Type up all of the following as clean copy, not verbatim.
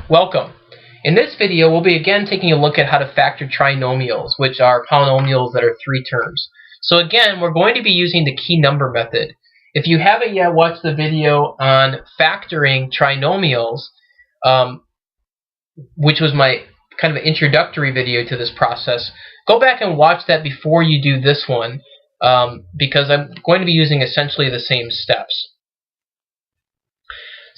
Welcome. In this video, we'll be again taking a look at how to factor trinomials, which are polynomials that are three terms. So again, we're going to be using the key number method. If you haven't yet watched the video on factoring trinomials, which was my kind of introductory video to this process, go back and watch that before you do this one, because I'm going to be using essentially the same steps.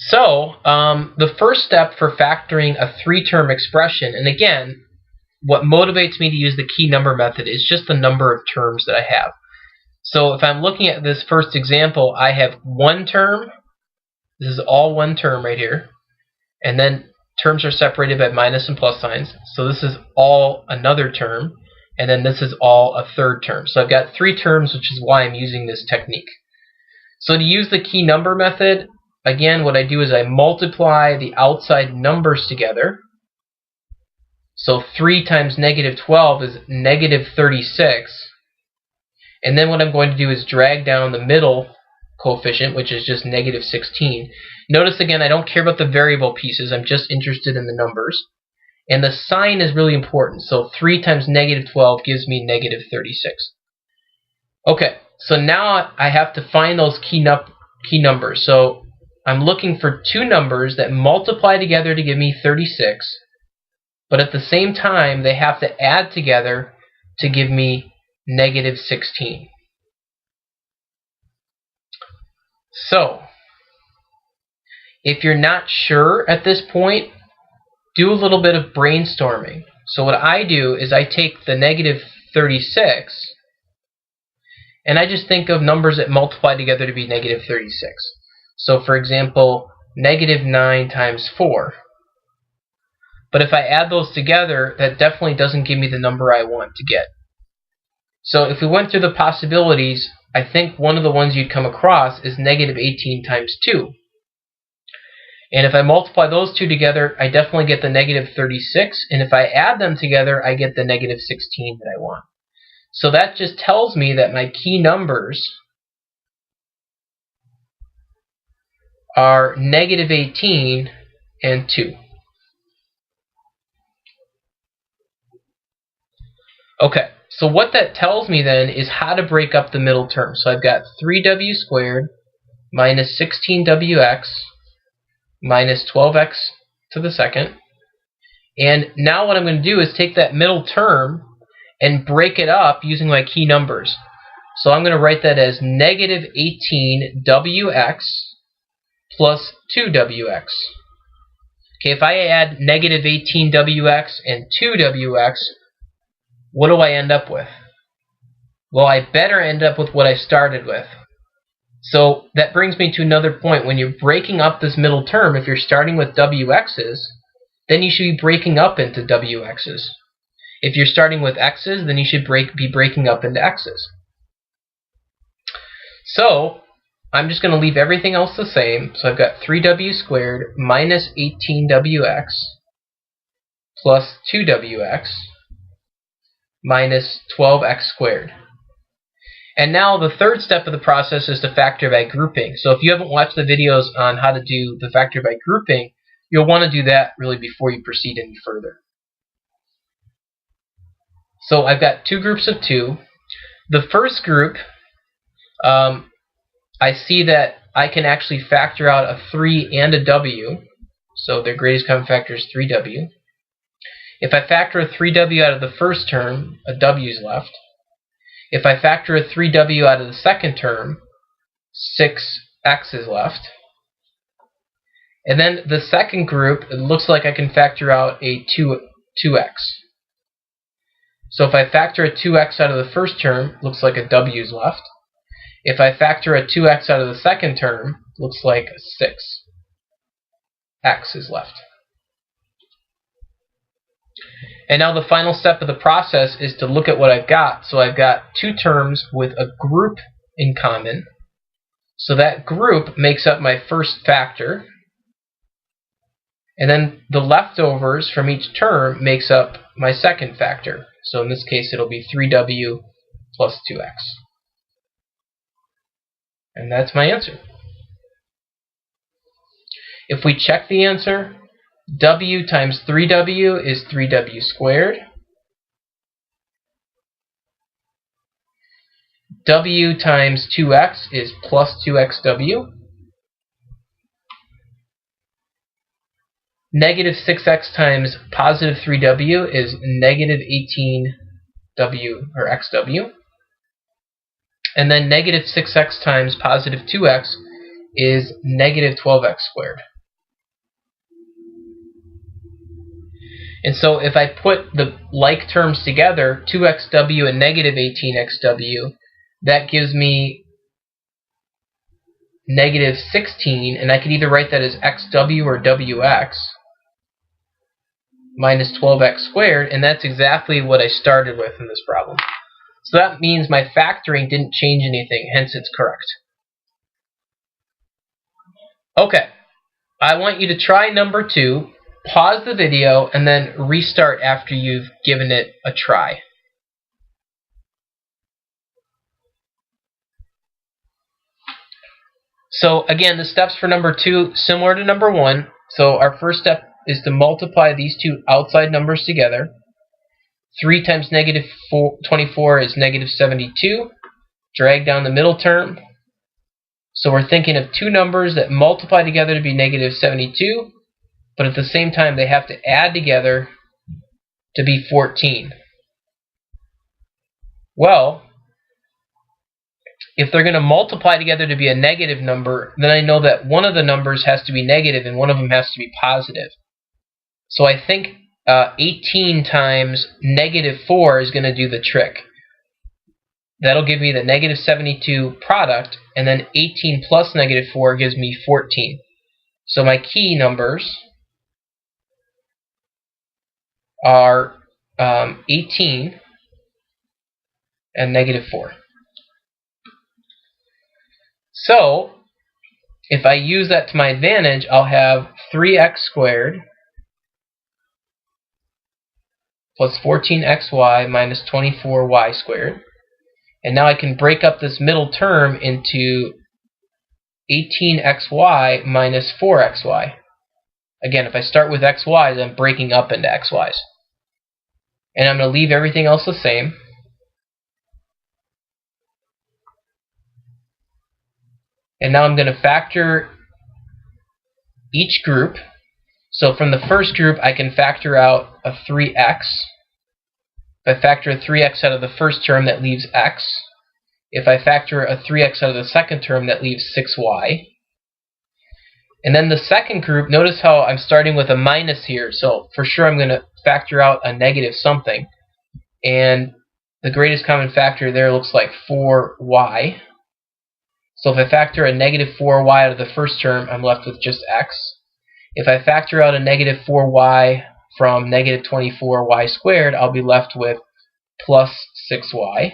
So, the first step for factoring a three-term expression, and again, what motivates me to use the key number method is just the number of terms that I have. So if I'm looking at this first example, I have one term. This is all one term right here. And then terms are separated by minus and plus signs. So this is all another term. And then this is all a third term. So I've got three terms, which is why I'm using this technique. So to use the key number method, again, what I do is I multiply the outside numbers together. So 3 times negative 12 is negative 36. And then what I'm going to do is drag down the middle coefficient, which is just negative 16. Notice again, I don't care about the variable pieces. I'm just interested in the numbers. And the sign is really important. So 3 times negative 12 gives me negative 36. Okay, so now I have to find those key numbers. So I'm looking for two numbers that multiply together to give me 36, but at the same time they have to add together to give me negative 16. So if you're not sure at this point, do a little bit of brainstorming. So what I do is I take the negative 36 and I just think of numbers that multiply together to be negative 36. So for example, negative 9 times 4. But if I add those together, that definitely doesn't give me the number I want to get. So if we went through the possibilities, I think one of the ones you'd come across is negative 18 times 2. And if I multiply those two together, I definitely get the negative 36. And if I add them together, I get the negative 16 that I want. So that just tells me that my key numbers are negative 18 and 2. Okay, so what that tells me then is how to break up the middle term. So I've got 3w squared minus 16wx minus 12x to the second. And now what I'm going to do is take that middle term and break it up using my key numbers. So I'm going to write that as negative 18wx plus 2wx. Okay, if I add negative 18wx and 2wx, what do I end up with? Well, I better end up with what I started with. So that brings me to another point. When you're breaking up this middle term, if you're starting with wx's, then you should be breaking up into wx's. If you're starting with x's, then you should be breaking up into x's. So I'm just going to leave everything else the same. So I've got 3w squared minus 18wx plus 2wx minus 12x squared. And now the third step of the process is to factor by grouping. So if you haven't watched the videos on how to do the factor by grouping, you'll want to do that really before you proceed any further. So I've got two groups of two. The first group, I see that I can actually factor out a 3 and a w. So their greatest common factor is 3w. If I factor a 3w out of the first term, a w is left. If I factor a 3w out of the second term, 6x is left. And then the second group, it looks like I can factor out a 2x. So if I factor a 2x out of the first term, it looks like a w is left. If I factor a 2x out of the second term, it looks like a 6x is left. And now the final step of the process is to look at what I've got. So I've got two terms with a group in common. So that group makes up my first factor. And then the leftovers from each term makes up my second factor. So in this case, it'll be 3w plus 2x. And that's my answer. If we check the answer, W times 3W is 3W squared. W times 2x is plus 2xW. Negative 6x times positive 3W is negative 18W or xW. And then negative 6x times positive 2x is negative 12x squared. And so if I put the like terms together, 2xW and negative 18xW, that gives me negative 16, and I could either write that as xW or wx minus 12x squared, and that's exactly what I started with in this problem. So that means my factoring didn't change anything, hence it's correct. Okay, I want you to try number 2, pause the video, and then restart after you've given it a try. So again, the steps for number 2, similar to number 1. So our first step is to multiply these two outside numbers together. 3 times negative 24 is negative 72. Drag down the middle term. So we're thinking of two numbers that multiply together to be negative 72, but at the same time they have to add together to be 14. Well, if they're going to multiply together to be a negative number, then I know that one of the numbers has to be negative and one of them has to be positive. So I think 18 times negative 4 is going to do the trick. That'll give me the negative 72 product, and then 18 plus negative 4 gives me 14. So my key numbers are 18 and negative 4. So if I use that to my advantage, I'll have 3x squared plus 14xy minus 24y squared. And now I can break up this middle term into 18xy minus 4xy. Again, if I start with xy's, I'm breaking up into xy's. And I'm going to leave everything else the same. And now I'm going to factor each group. So from the first group, I can factor out a 3x. If I factor a 3x out of the first term, that leaves x. If I factor a 3x out of the second term, that leaves 6y. And then the second group, notice how I'm starting with a minus here. So for sure I'm going to factor out a negative something. And the greatest common factor there looks like 4y. So if I factor a negative 4y out of the first term, I'm left with just x. If I factor out a negative 4y from negative 24y squared, I'll be left with plus 6y.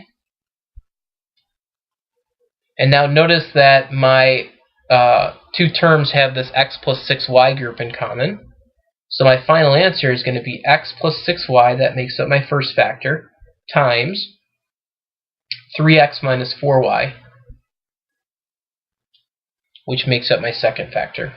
And now notice that my two terms have this x plus 6y group in common. So my final answer is going to be x plus 6y, that makes up my first factor, times 3x minus 4y, which makes up my second factor.